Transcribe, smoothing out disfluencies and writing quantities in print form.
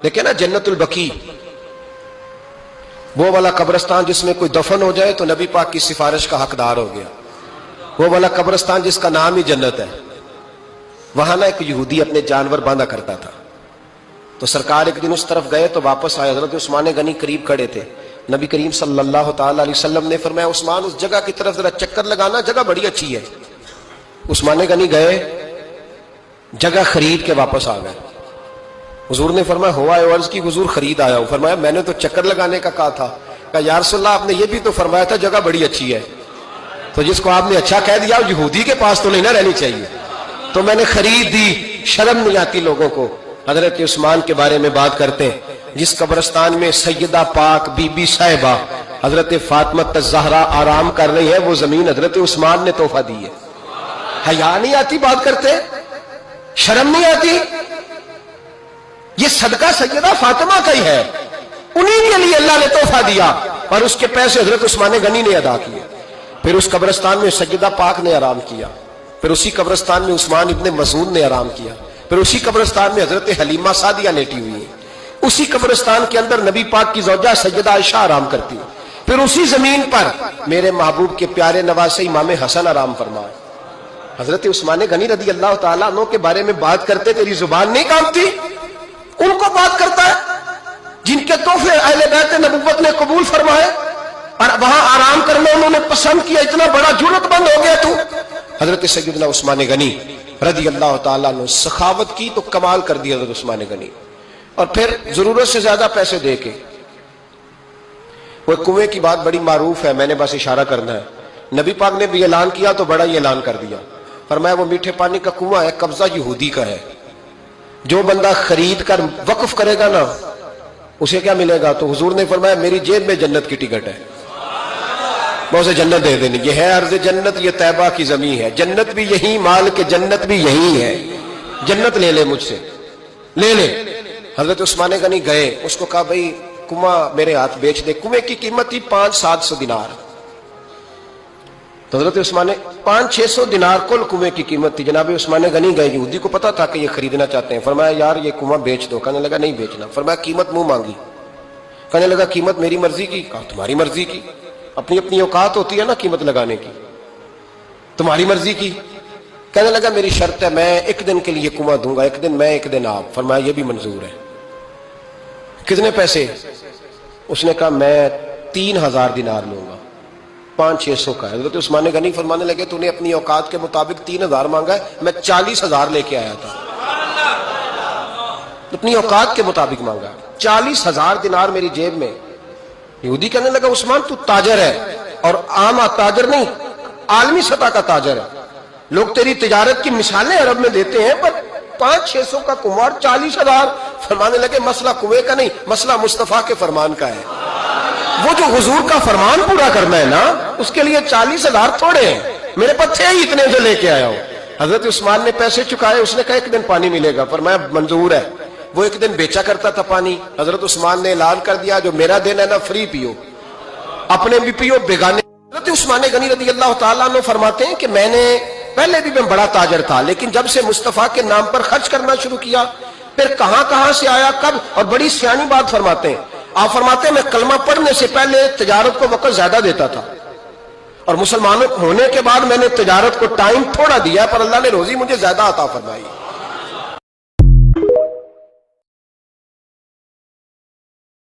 دیکھیں نا جنت البقیع، وہ والا قبرستان جس میں کوئی دفن ہو جائے تو نبی پاک کی سفارش کا حقدار ہو گیا، وہ والا قبرستان جس کا نام ہی جنت ہے۔ وہاں نا ایک یہودی اپنے جانور باندھا کرتا تھا، تو سرکار ایک دن اس طرف گئے تو واپس آئے، حضرت عثمان غنی قریب کھڑے تھے۔ نبی کریم صلی اللہ تعالی علیہ وسلم نے فرمایا عثمان اس جگہ کی طرف ذرا چکر لگانا، جگہ بڑی اچھی ہے۔ عثمان غنی گئے، جگہ خرید کے واپس آ گئے۔ حضور نے فرمایا ہوا ہے؟ عرض کی حضور خرید آیا ہوں۔ فرمایا میں نے تو چکر لگانے کا کہا تھا۔ کہا یا رسول اللہ آپ نے یہ بھی تو فرمایا تھا جگہ بڑی اچھی ہے، تو جس کو آپ نے اچھا کہہ دیا یہودی کے پاس تو نہیں نہ رہنی چاہیے، تو میں نے خرید دی۔ شرم نہیں آتی لوگوں کو؟ حضرت عثمان کے بارے میں بات کرتے ہیں، جس قبرستان میں سیدہ پاک بی بی صاحبہ حضرت فاطمہ الزہرا آرام کر رہی ہے، وہ زمین حضرت عثمان نے تحفہ دی ہے۔ حیا نہیں آتی بات کرتے؟ شرم نہیں آتی؟ یہ صدقہ سیدہ فاطمہ کا ہی ہے، انہی کے لیے اللہ نے تحفہ دیا، اور اس کے پیسے حضرت عثمان غنی نے ادا کیے۔ پھر اس قبرستان میں سیدہ پاک نے آرام کیا، پھر اسی قبرستان میں عثمان ابن مسعود نے آرام کیا، پھر اسی قبرستان میں حضرت حلیمہ سعدیہ لیٹی ہوئی ہے، اسی قبرستان کے اندر نبی پاک کی زوجہ سیدہ عائشہ آرام کرتی ہے، پھر اسی زمین پر میرے محبوب کے پیارے نواسے امام حسن آرام فرمائے۔ حضرت عثمان غنی رضی اللہ تعالیٰ عنہ کے بارے میں بات کرتے تیری زبان نہیں کانپتی؟ ان کو بات کرتا ہے جن کے تحفے اہل بیت نبوت نے قبول فرمائے اور وہاں آرام کرنا انہوں نے پسند کیا، اتنا بڑا جرأت مند ہو گیا تو؟ حضرت سیدنا عثمان غنی رضی اللہ تعالیٰ عنہ سخاوت کی تو کمال کر دیا حضرت عثمان غنی، اور پھر ضرورت سے زیادہ پیسے دے کے۔ وہ کنویں کی بات بڑی معروف ہے، میں نے بس اشارہ کرنا ہے، نبی پاک نے بھی اعلان کیا تو بڑا ہی اعلان کر دیا، فرمایا وہ میٹھے پانی کا کنواں ہے، قبضہ یہودی کا ہے، جو بندہ خرید کر وقف کرے گا نا اسے کیا ملے گا؟ تو حضور نے فرمایا میری جیب میں جنت کی ٹکٹ ہے، میں اسے جنت دے دینی۔ یہ ہے عرض جنت، یہ طیبہ کی زمین ہے، جنت بھی یہی، مال کے جنت بھی یہی ہے، جنت لے لے مجھ سے، لے لے۔ حضرت عثمان غنی گئے، اس کو کہا بھائی کنواں میرے ہاتھ بیچ دے۔ کنویں کی قیمت تھی 500-700 دینار، تو حضرت عثمان 500-600 دینار کل کنویں کی قیمت تھی۔ جناب عثمان غنی گئے، یہودی کو پتا تھا کہ یہ خریدنا چاہتے ہیں، فرمایا یار یہ کنواں بیچ دو۔ کہنے لگا نہیں بیچنا۔ فرمایا قیمت منہ مانگی، کہنے لگا قیمت میری مرضی کی۔ کہا تمہاری مرضی کی؟ اپنی اپنی اوقات ہوتی ہے نا قیمت لگانے کی، تمہاری مرضی کی؟ کہنے لگا میری شرط ہے میں ایک دن کے لیے کنواں دوں گا، ایک دن میں ایک دن آپ۔ فرمایا یہ بھی منظور ہے۔ کتنے پیسے؟ اس نے کہا میں 3000 دینار لوں گا، 500-600 کا۔ حضرت عثمان غنی فرمانے لگے تو نے اپنی اوقات کے مطابق 3000 مانگا ہے، میں 40,000 لے کے آیا تھا، اپنی اوقات کے مطابق مانگا، 40,000 دینار میری جیب میں۔ یہودی کہنے لگا عثمان تو تاجر ہے، اور عام تاجر نہیں، عالمی سطح کا تاجر ہے، لوگ تیری تجارت کی مثالیں عرب میں دیتے ہیں، پر 500-600 کا کنواں 40,000۔ فرمانے لگے مسئلہ کنویں کا نہیں، مسئلہ مصطفیٰ کے فرمان کا ہے، وہ جو حضور کا فرمان پورا کرنا ہے نا اس کے لیے 40,000 تھوڑے ہیں، میرے پاس تھے ہی اتنے جو لے کے آیا ہوں۔ حضرت عثمان نے پیسے چکائے، اس نے کہا ایک دن پانی ملے گا۔ فرمایا منظور ہے۔ وہ ایک دن بیچا کرتا تھا پانی، حضرت عثمان نے اعلان کر دیا جو میرا دن ہے نا فری پیو، اپنے بھی پیو بیگانے۔ حضرت عثمان غنی رضی اللہ تعالیٰ عنہ فرماتے ہیں کہ میں نے پہلے بھی میں بڑا تاجر تھا، لیکن جب سے مصطفیٰ کے نام پر خرچ کرنا شروع کیا، پھر کہاں کہاں سے آیا کب، اور بڑی سیانی بات فرماتے ہیں، آپ فرماتے ہیں میں کلمہ پڑھنے سے پہلے تجارت کو وقت زیادہ دیتا تھا، اور مسلمان ہونے کے بعد میں نے تجارت کو ٹائم تھوڑا دیا، پر اللہ نے روزی مجھے زیادہ عطا فرمائی۔